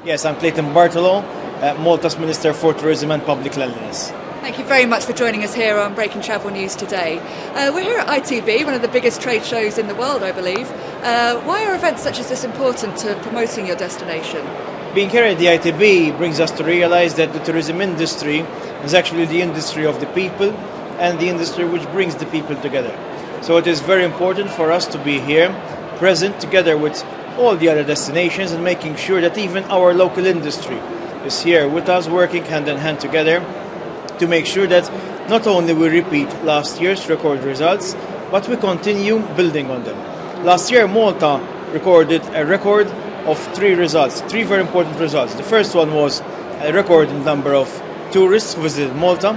Yes, I'm Clayton Bartolo, Malta's Minister for Tourism and Public Cleanliness. Thank you very much for joining us here on Breaking Travel News today. We're here at ITB, one of the biggest trade shows in the world, I believe. Why are events such as this important to promoting your destination? Being here at the ITB brings us to realise that the tourism industry is actually the industry of the people and the industry which brings the people together. So it is very important for us to be here, present together with all the other destinations and making sure that even our local industry is here with us, working hand in hand together to make sure that not only we repeat last year's record results, but we continue building on them. Last year, Malta recorded a record of three very important results. The first one was a record in number of tourists who visited Malta,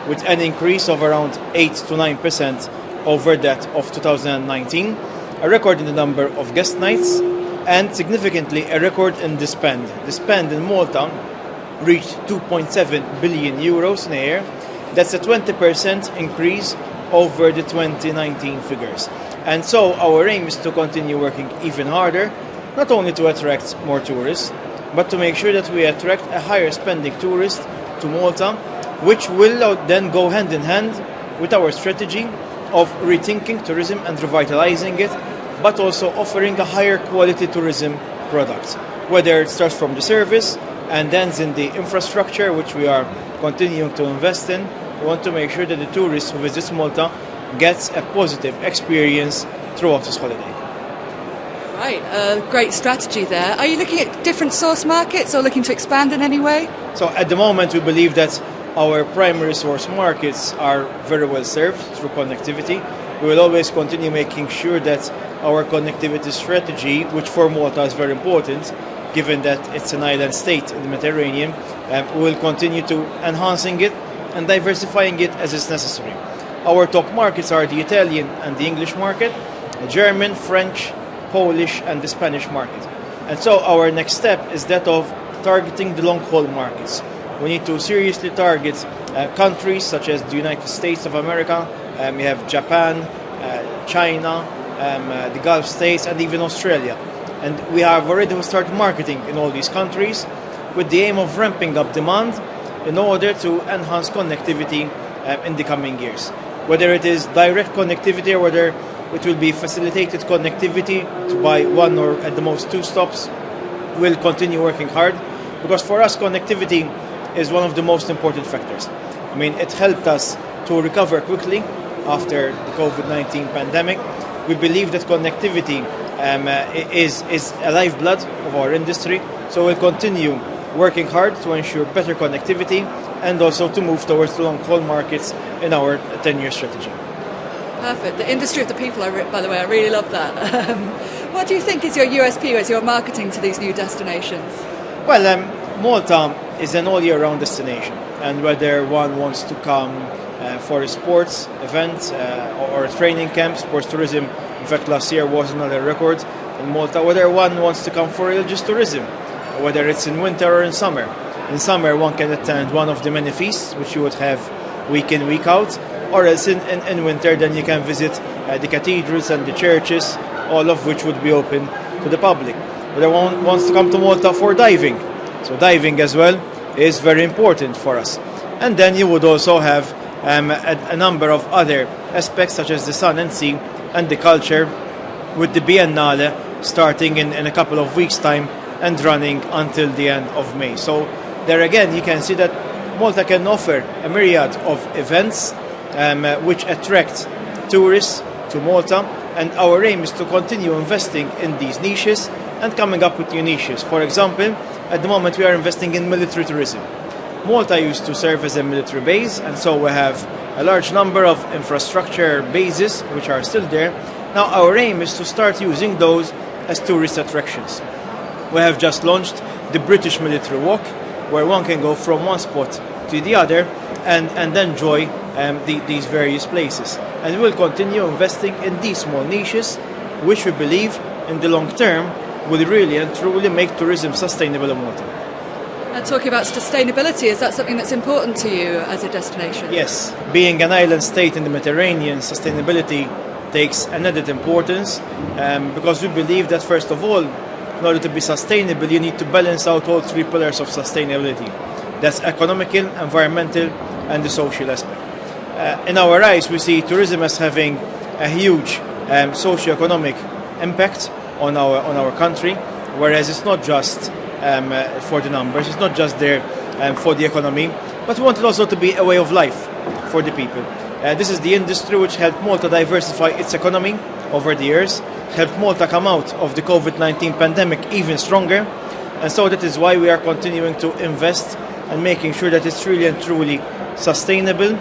with an increase of around 8 to 9% over that of 2019, a record in the number of guest nights, and significantly a record in the spend. The spend in Malta reached 2.7 billion euros in a year. That's a 20% increase over the 2019 figures. And so our aim is to continue working even harder, not only to attract more tourists, but to make sure that we attract a higher spending tourist to Malta, which will then go hand in hand with our strategy of rethinking tourism and revitalizing it, but also offering a higher quality tourism product, whether it starts from the service and ends in the infrastructure, which we are continuing to invest in. We want to make sure that the tourist who visits Malta gets a positive experience throughout this holiday. Right, great strategy there. Are you looking at different source markets or looking to expand in any way? So at the moment we believe that our primary source markets are very well served through connectivity. We will always continue making sure that our connectivity strategy, which for Malta is very important, given that it's an island state in the Mediterranean, we will continue to enhancing it and diversifying it as is necessary. Our top markets are the Italian and the English market, the German, French, Polish and the Spanish market. And so our next step is that of targeting the long-haul markets. We need to seriously target countries such as the United States of America, we have Japan, China, the Gulf states and even Australia. And we have already started marketing in all these countries with the aim of ramping up demand in order to enhance connectivity in the coming years. Whether it is direct connectivity or whether it will be facilitated connectivity by one or at the most two stops, we'll continue working hard, because for us connectivity is one of the most important factors. I mean, it helped us to recover quickly after the COVID-19 pandemic. We believe that connectivity is a lifeblood of our industry, so we'll continue working hard to ensure better connectivity and also to move towards the long-haul markets in our 10-year strategy. Perfect. The industry of the people, by the way, I really love that. What do you think is your USP as you're marketing to these new destinations? Well, Malta is an all-year-round destination, and whether one wants to come for a sports event or a training camp, sports tourism, in fact last year was another record in Malta, whether one wants to come for religious tourism, whether it's in winter or in summer. In summer one can attend one of the many feasts which you would have week in, week out, or else in winter then you can visit the cathedrals and the churches, all of which would be open to the public. Whether one wants to come to Malta for diving, so diving as well is very important for us. And then you would also have a number of other aspects such as the sun and sea and the culture, with the Biennale starting in a couple of weeks' time and running until the end of May. So there again you can see that Malta can offer a myriad of events which attract tourists to Malta, and our aim is to continue investing in these niches and coming up with new niches. For example, at the moment we are investing in military tourism. Malta used to serve as a military base, and so we have a large number of infrastructure bases which are still there. Now our aim is to start using those as tourist attractions. We have just launched the British Military Walk, where one can go from one spot to the other and enjoy these various places. And we will continue investing in these small niches, which we believe in the long term will really and truly make tourism sustainable in Malta. And talking about sustainability, is that something that's important to you as a destination? Yes, being an island state in the Mediterranean, sustainability takes an added importance because we believe that first of all in order to be sustainable, you need to balance out all three pillars of sustainability. That's economical, environmental, and the social aspect. In our eyes, we see tourism as having a huge socio-economic impact on our country, whereas it's not just for the numbers, it's not just there for the economy, but we want it also to be a way of life for the people. This is the industry which helped Malta diversify its economy over the years, helped Malta come out of the COVID-19 pandemic even stronger, and so that is why we are continuing to invest and making sure that it's really and truly sustainable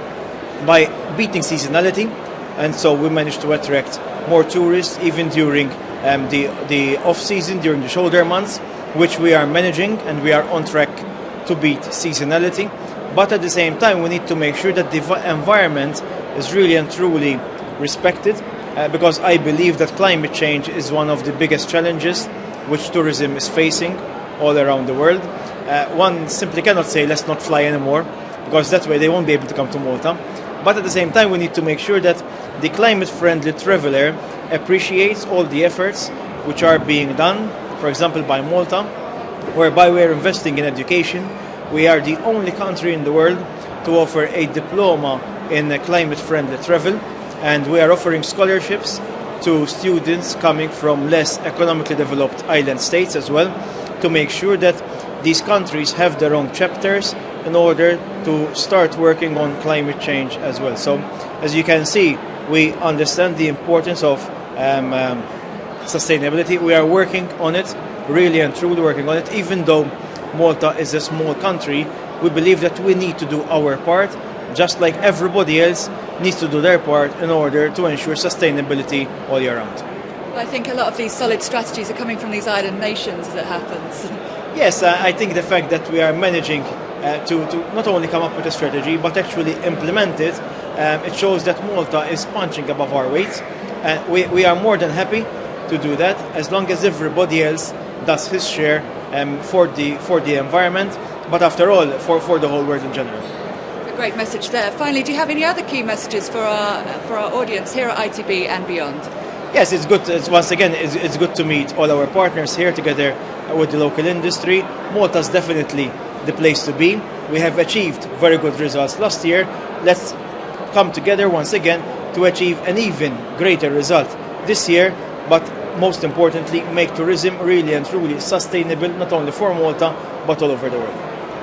by beating seasonality, and so we managed to attract more tourists even during the off-season, during the shoulder months, which we are managing, and we are on track to beat seasonality. But at the same time, we need to make sure that the environment is really and truly respected, because I believe that climate change is one of the biggest challenges which tourism is facing all around the world. One simply cannot say let's not fly anymore, because that way they won't be able to come to Malta. But at the same time, we need to make sure that the climate-friendly traveller appreciates all the efforts which are being done, for example, by Malta, whereby we are investing in education. We are the only country in the world to offer a diploma in climate-friendly travel, and we are offering scholarships to students coming from less economically developed island states as well, to make sure that these countries have their own chapters in order to start working on climate change as well. So, as you can see, we understand the importance of sustainability. We are working on it, really and truly working on it. Even though Malta is a small country, we believe that we need to do our part, just like everybody else needs to do their part in order to ensure sustainability all year round. I think a lot of these solid strategies are coming from these island nations as it happens. Yes, I think the fact that we are managing to not only come up with a strategy but actually implement it, it shows that Malta is punching above our weight. We are more than happy to do that, as long as everybody else does his share for the environment, but after all, for the whole world in general. A great message there. Finally, do you have any other key messages for our audience here at ITB and beyond? Yes, it's good. Once again, it's good to meet all our partners here together with the local industry. Malta is definitely the place to be. We have achieved very good results last year. Let's come together once again to achieve an even greater result this year, but most importantly, make tourism really and truly sustainable, not only for Malta, but all over the world.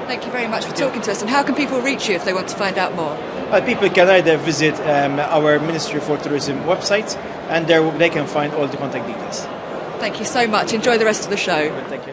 Thank you very much for talking to us. And how can people reach you if they want to find out more? People can either visit our Ministry for Tourism website, and there they can find all the contact details. Thank you so much. Enjoy the rest of the show. Thank you.